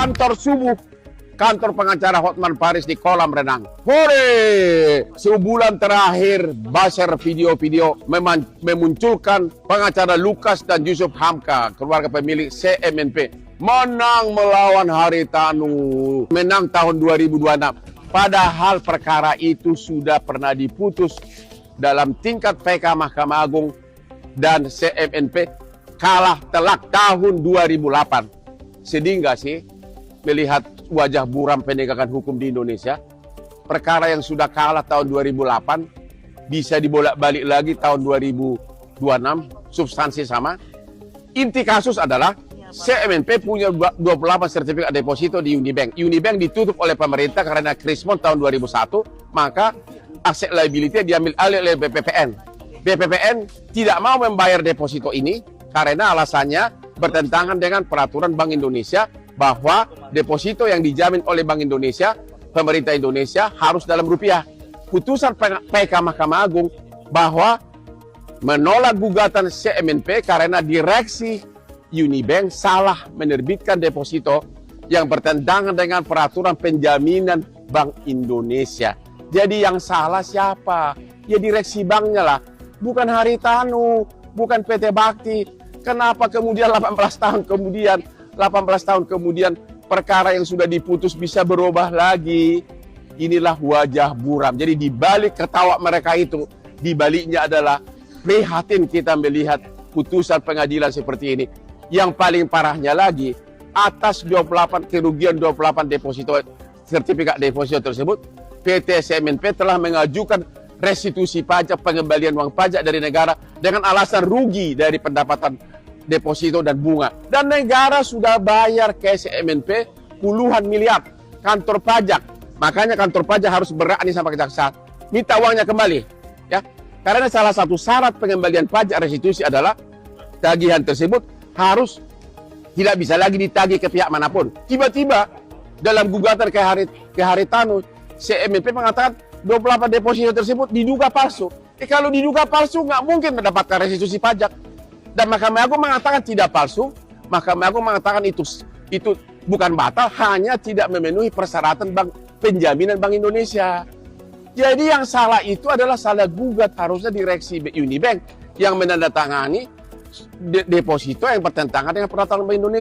kantor subuh, kantor pengacara Hotman Paris di kolam renang. Hore! Sebulan terakhir, Bashar video-video memunculkan pengacara Lukas dan Yusuf Hamka, keluarga pemilik CMNP, menang melawan Haritanu, menang tahun 2026. Padahal perkara itu sudah pernah diputus dalam tingkat PK Mahkamah Agung dan CMNP kalah telak tahun 2008. Sedih nggak sih melihat wajah buram penegakan hukum di Indonesia? Perkara yang sudah kalah tahun 2008 bisa dibolak-balik lagi tahun 2026, substansi sama. Inti kasus adalah CMNP punya 28 sertifikat deposito di Unibank. Unibank ditutup oleh pemerintah karena Krismon tahun 2001, maka aset liability diambil alih oleh BPPN. BPPN tidak mau membayar deposito ini karena alasannya bertentangan dengan peraturan Bank Indonesia bahwa deposito yang dijamin oleh Bank Indonesia, pemerintah Indonesia harus dalam rupiah. Putusan PK Mahkamah Agung bahwa menolak gugatan CMNP karena direksi Unibank salah menerbitkan deposito yang bertentangan dengan peraturan penjaminan Bank Indonesia. Jadi yang salah siapa? Ya direksi banknya lah, bukan Haritanu, bukan PT Bakti. Kenapa kemudian 18 tahun kemudian perkara yang sudah diputus bisa berubah lagi? Inilah wajah buram. Jadi di balik ketawa mereka itu, di baliknya adalah prihatin kita melihat putusan pengadilan seperti ini. Yang paling parahnya lagi, atas 28 kerugian 28 deposito sertifikat deposito tersebut, PT CMNP telah mengajukan restitusi pajak, pengembalian uang pajak dari negara dengan alasan rugi dari pendapatan deposito dan bunga. Dan negara sudah bayar ke CMNP puluhan miliar kantor pajak. Makanya kantor pajak harus berani sama kejaksaan, minta uangnya kembali. Ya, karena salah satu syarat pengembalian pajak restitusi adalah tagihan tersebut harus tidak bisa lagi ditagih ke pihak manapun. Tiba-tiba dalam gugatan ke Haritanu, CMNP mengatakan 28 deposito tersebut diduga palsu. Kalau diduga palsu nggak mungkin mendapatkan restitusi pajak. Dan Mahkamah Agung mengatakan tidak palsu. Mahkamah Agung mengatakan itu bukan batal, hanya tidak memenuhi persyaratan penjaminan Bank Indonesia. Jadi yang salah itu adalah salah gugat, harusnya direksi Unibank yang menandatangani deposito yang bertentangan dengan peraturan Bank Indonesia.